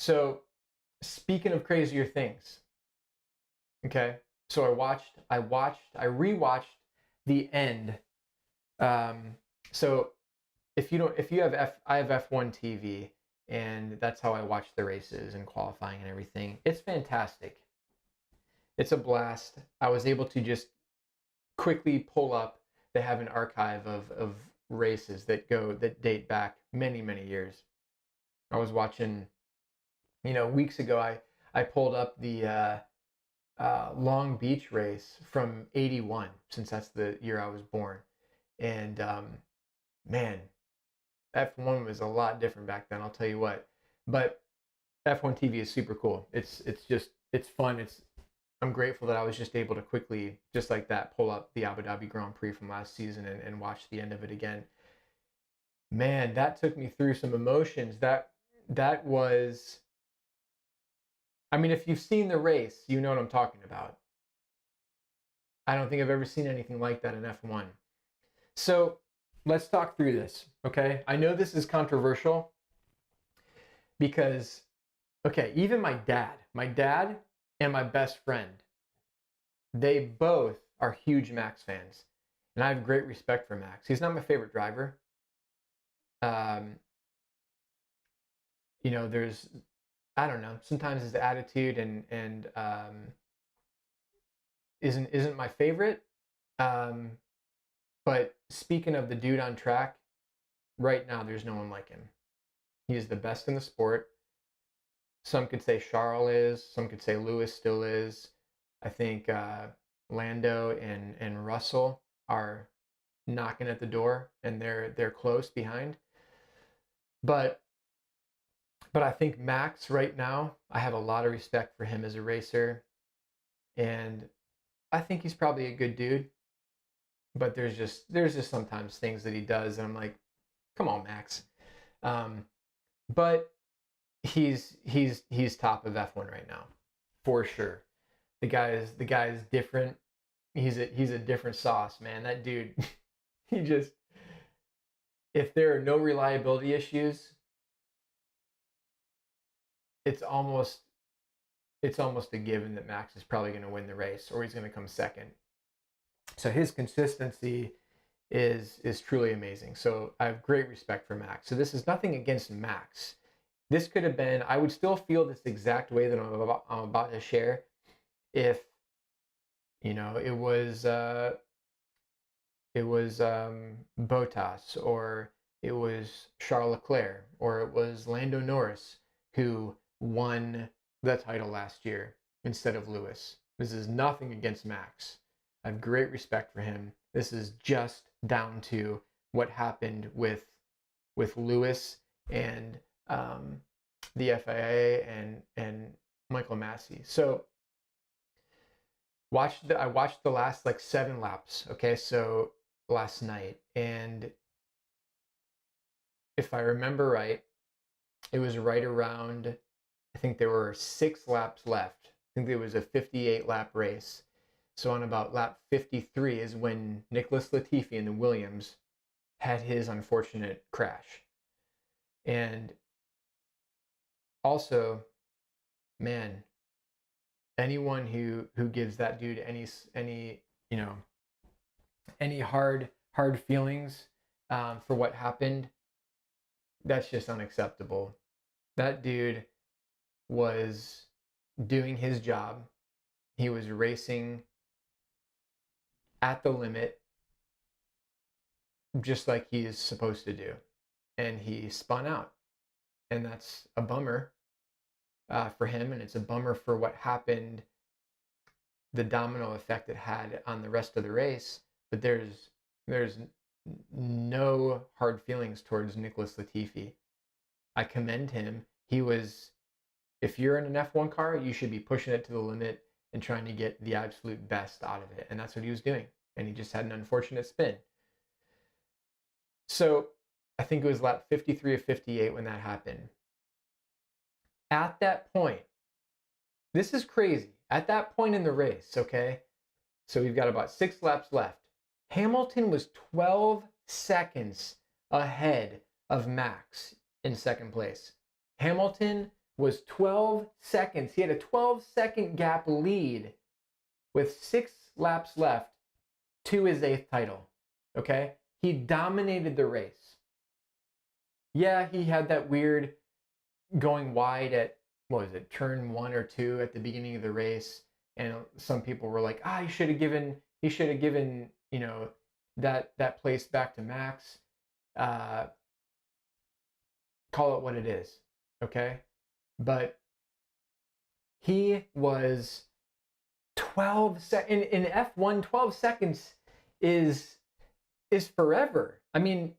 So speaking of crazier things, okay. So I rewatched the end. Um, so if you have I have F1 TV, and that's how I watch the races and qualifying and everything. It's fantastic. It's a blast. I was able to just quickly pull up. They have an archive of races that date back many years. I was watching, weeks ago. I pulled up the Long Beach race from '81, since that's the year I was born, and man, F1 was a lot different back then. I'll tell you what. But F1 TV is super cool. It's fun. I'm grateful that I was just able to quickly, just like that, pull up the Abu Dhabi Grand Prix from last season and watch the end of it again. Man, that took me through some emotions. That was, I mean, if you've seen the race, you know what I'm talking about. I don't think I've ever seen anything like that in F1. So let's talk through this, okay? I know this is controversial because, okay, even my dad and my best friend, they both are huge Max fans. And I have great respect for Max. He's not my favorite driver. Um, there's, I don't know, sometimes his attitude and isn't my favorite. Um, but speaking of the dude on track, right now there's no one like him. He is the best in the sport. Some could say Charles is, some could say Lewis still is. I think Lando and Russell are knocking at the door, and they're close behind. But I think Max right now, I have a lot of respect for him as a racer, and I think he's probably a good dude. But there's just sometimes things that he does, and I'm like, come on, Max. Um, but he's top of F1 right now, for sure. The guy is different. He's a different sauce, man. That dude, he just, if there are no reliability issues, it's almost it's almost a given that Max is probably going to win the race, or he's going to come second. So his consistency is truly amazing. So I have great respect for Max. So this is nothing against Max. This could have been, I would still feel this exact way that I'm about to share if, it was Bottas, or it was Charles Leclerc, or it was Lando Norris who won the title last year instead of Lewis. This is nothing against Max. I have great respect for him. This is just down to what happened with Lewis and the FIA and Michael Massey. So I watched the last like 7 laps. Okay, so last night, and if I remember right, it was right around, I think there were 6 laps left. I think there was a 58 lap race. So on about lap 53 is when Nicholas Latifi in the Williams had his unfortunate crash. And also, man, anyone who gives that dude any hard feelings for what happened, that's just unacceptable. That dude was doing his job. He was racing at the limit, just like he is supposed to do, and he spun out, and that's a bummer for him, and it's a bummer for what happened, the domino effect it had on the rest of the race. But there's no hard feelings towards Nicholas Latifi. I commend him. If you're in an F1 car, you should be pushing it to the limit and trying to get the absolute best out of it. And that's what he was doing. And he just had an unfortunate spin. So I think it was lap 53 or 58 when that happened. At that point, this is crazy. At that point in the race, okay? So we've got about 6 laps left. Hamilton was 12 seconds ahead of Max in second place. Hamilton was 12 seconds. He had a 12-second gap lead with 6 laps left to his 8th title. Okay? He dominated the race. Yeah, he had that weird going wide at, what was it, turn 1 or 2 at the beginning of the race. And some people were like, he should have given, you know, that place back to Max. Call it what it is. Okay? But he was 12 seconds in F1. 12 seconds is forever. I mean,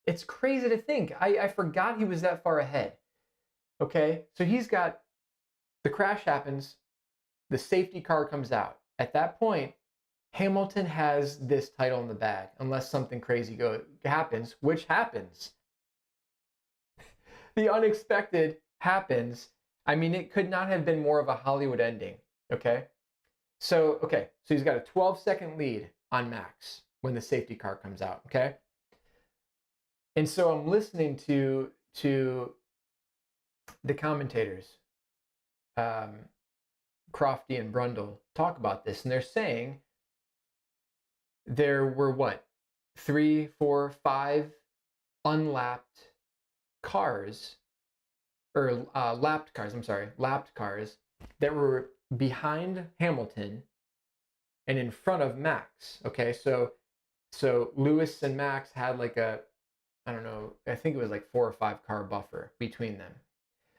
it's crazy to think. I forgot he was that far ahead. Okay, so he's got, the crash happens, the safety car comes out. At that point, Hamilton has this title in the bag, unless something crazy happens, which happens. The unexpected happens. I mean, it could not have been more of a Hollywood ending. Okay, so he's got a 12-second lead on Max when the safety car comes out. Okay, and so I'm listening to the commentators, Crofty and Brundle, talk about this, and they're saying there were 3, 4, 5 unlapped cars, or lapped cars that were behind Hamilton and in front of Max. Okay, so Lewis and Max had like a, I don't know, I think it was like 4 or 5 car buffer between them.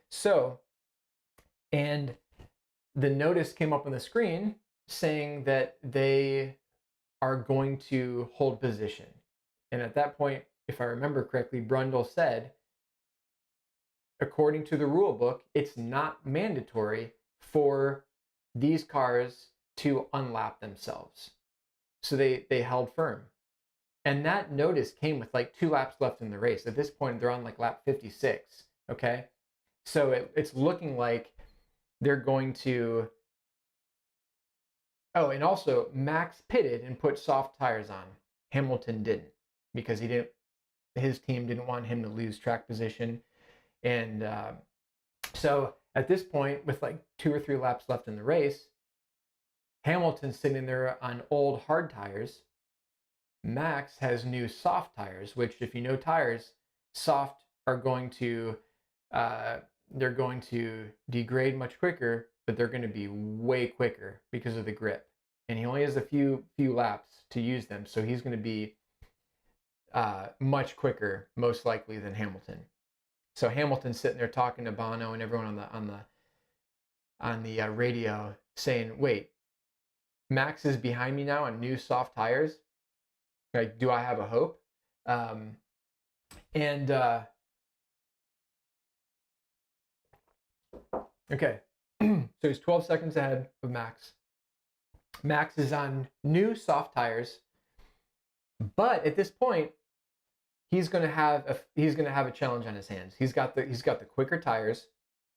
So, and the notice came up on the screen saying that they are going to hold position. And at that point, if I remember correctly, Brundle said, according to the rule book, it's not mandatory for these cars to unlap themselves. So they held firm. And that notice came with like 2 laps left in the race. At this point, they're on like lap 56, okay? So it's looking like they're going to... Oh, and also, Max pitted and put soft tires on. Hamilton didn't, because his team didn't want him to lose track position. And so at this point, with like 2 or 3 laps left in the race, Hamilton's sitting there on old hard tires. Max has new soft tires, which, if you know tires, soft are going to they're going to degrade much quicker, but they're going to be way quicker because of the grip. And he only has a few laps to use them, so he's going to be much quicker, most likely, than Hamilton. So Hamilton's sitting there talking to Bono and everyone on the radio, saying, "Wait, Max is behind me now on new soft tires. Like, do I have a hope?" Okay, so he's 12 seconds ahead of Max. Max is on new soft tires, but at this point, he's going to have a challenge on his hands. He's got the quicker tires,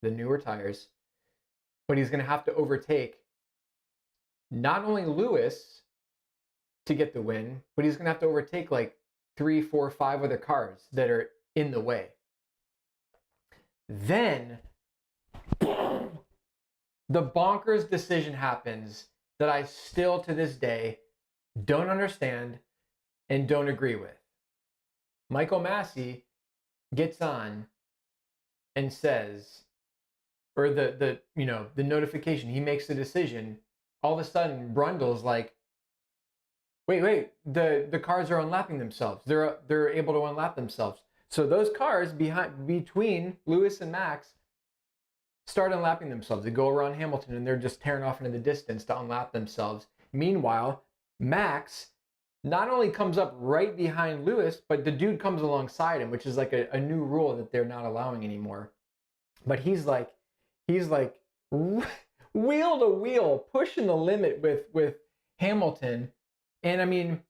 the newer tires, but he's going to have to overtake not only Lewis to get the win, but he's going to have to overtake like 3, 4, 5 other cars that are in the way. Then the bonkers decision happens that I still to this day don't understand and don't agree with. Michael Massey gets on and says, or the notification, he makes the decision. All of a sudden, Brundle's like, wait, the cars are unlapping themselves. They're able to unlap themselves. So those cars between Lewis and Max start unlapping themselves. They go around Hamilton and they're just tearing off into the distance to unlap themselves. Meanwhile, Max not only comes up right behind Lewis, but the dude comes alongside him, which is like a new rule that they're not allowing anymore. But he's like wheel to wheel, pushing the limit with Hamilton. And I mean,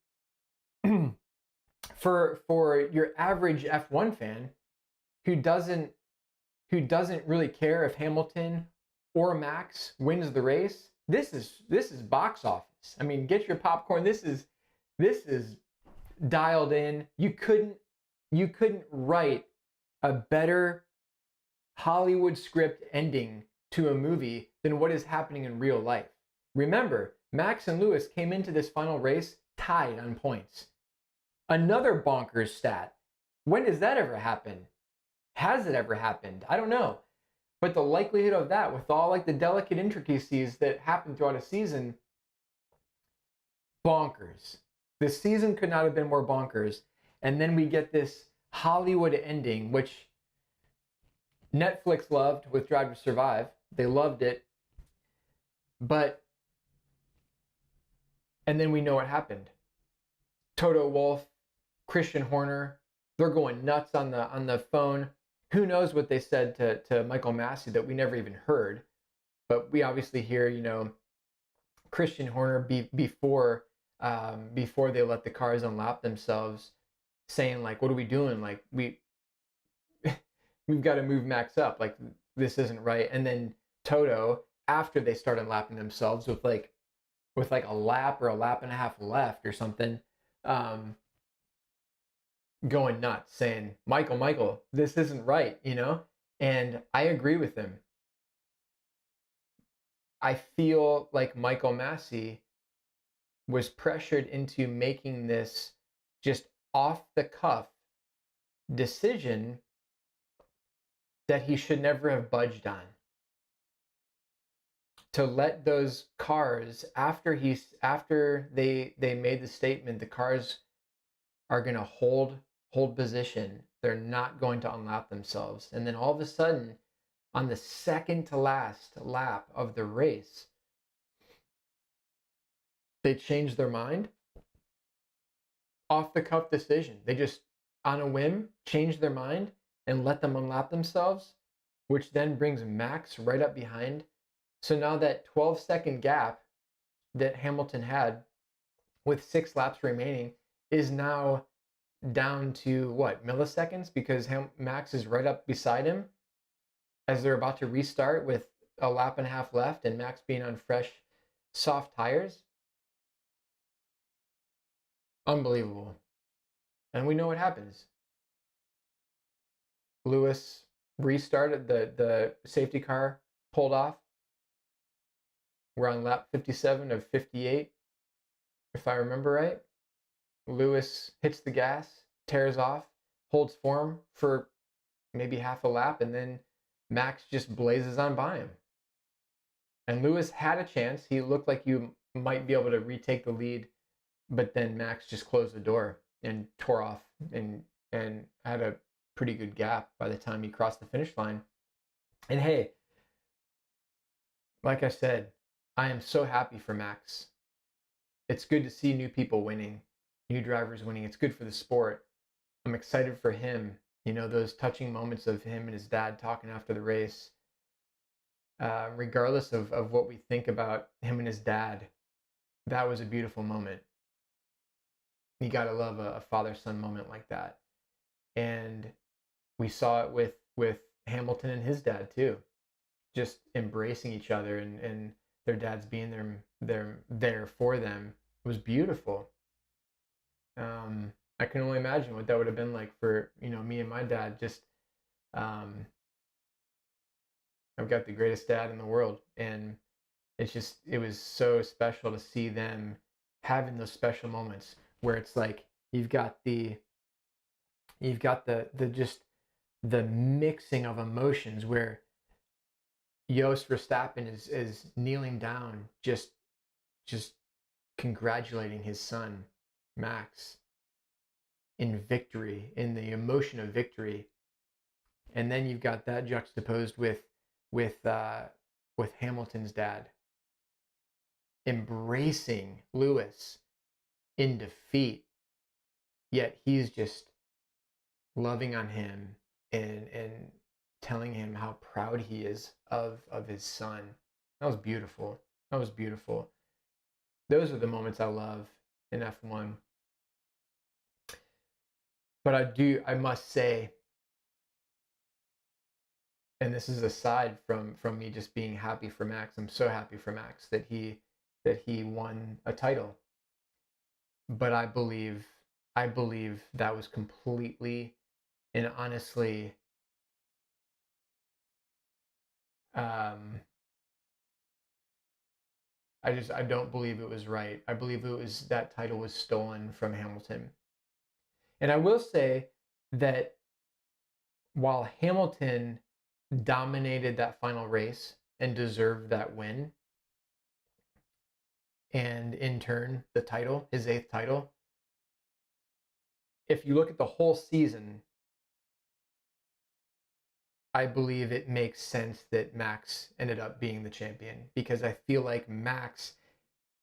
for your average F1 fan who doesn't really care if Hamilton or Max wins the race, this is box office. I mean, get your popcorn. This is dialed in. You couldn't write a better Hollywood script ending to a movie than what is happening in real life. Remember, Max and Lewis came into this final race tied on points. Another bonkers stat. When does that ever happen? Has it ever happened? I don't know. But the likelihood of that, with all like the delicate intricacies that happen throughout a season, bonkers. This season could not have been more bonkers. And then we get this Hollywood ending, which Netflix loved with Drive to Survive. They loved it. But, and then we know what happened. Toto Wolff, Christian Horner, they're going nuts on the phone. Who knows what they said to Michael Massey that we never even heard. But we obviously hear, you know, Christian Horner before they let the cars unlap themselves, saying like, what are we doing? Like we've got to move Max up. Like this isn't right. And then Toto, after they start unlapping themselves with like a lap or a lap and a half left or something, going nuts, saying, Michael, this isn't right, you know? And I agree with him. I feel like Michael Massey was pressured into making this just off the cuff decision that he should never have budged on. To let those cars, after they made the statement, the cars are going to hold position, they're not going to unlap themselves, and then all of a sudden on the second to last lap of the race they changed their mind. Off the cuff decision. They just on a whim changed their mind and let them unlap themselves, which then brings Max right up behind. So now that 12-second gap that Hamilton had with 6 laps remaining is now down to what, milliseconds, because Max is right up beside him as they're about to restart with a lap and a half left and Max being on fresh, soft tires. Unbelievable. And we know what happens. Lewis restarted, the safety car pulled off. We're on lap 57 of 58, if I remember right. Lewis hits the gas, tears off, holds form for maybe half a lap, and then Max just blazes on by him. And Lewis had a chance. He looked like you might be able to retake the lead, but then Max just closed the door and tore off and had a pretty good gap by the time he crossed the finish line. And hey, like I said, I am so happy for Max. It's good to see new people winning, new drivers winning. It's good for the sport. I'm excited for him. You know, those touching moments of him and his dad talking after the race. Regardless of what we think about him and his dad, that was a beautiful moment. You gotta love a father-son moment like that. And we saw it with Hamilton and his dad too, just embracing each other and their dads being there for them. It was beautiful. I can only imagine what that would have been like for, you know, me and my dad. Just I've got the greatest dad in the world, and it was so special to see them having those special moments where it's like you've got the just the mixing of emotions where Jos Verstappen is kneeling down, just congratulating his son Max in victory, in the emotion of victory. And then you've got that juxtaposed with Hamilton's dad embracing Lewis in defeat, yet he's just loving on him and telling him how proud he is of his son. That was beautiful. That was beautiful. Those are the moments I love in F1. But I must say, and this is aside from me just being happy for Max, I'm so happy for Max that he won a title. But I believe that was completely and honestly I don't believe it was right. I believe it was that title was stolen from Hamilton. And I will say that while Hamilton dominated that final race and deserved that win, and in turn the title, his 8th title, if you look at the whole season, I believe it makes sense that Max ended up being the champion, because I feel like Max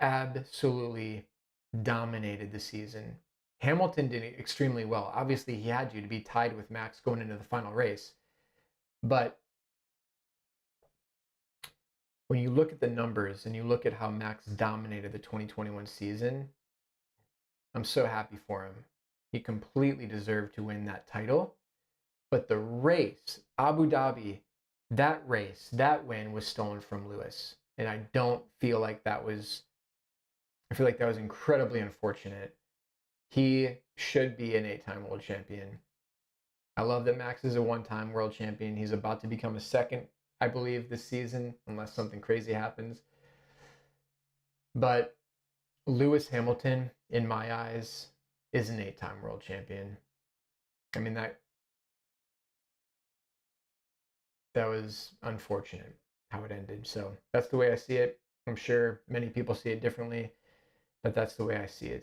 absolutely dominated the season. Hamilton did extremely well. Obviously, he had to be tied with Max going into the final race. But when you look at the numbers and you look at how Max dominated the 2021 season, I'm so happy for him. He completely deserved to win that title. But the race, Abu Dhabi, that race, that win was stolen from Lewis. And I don't feel like that was, I feel like that was incredibly unfortunate. He should be an 8-time world champion. I love that Max is a 1-time world champion. He's about to become a second, I believe, this season, unless something crazy happens. But Lewis Hamilton, in my eyes, is an 8-time world champion. I mean, that was unfortunate how it ended. So that's the way I see it. I'm sure many people see it differently, but that's the way I see it.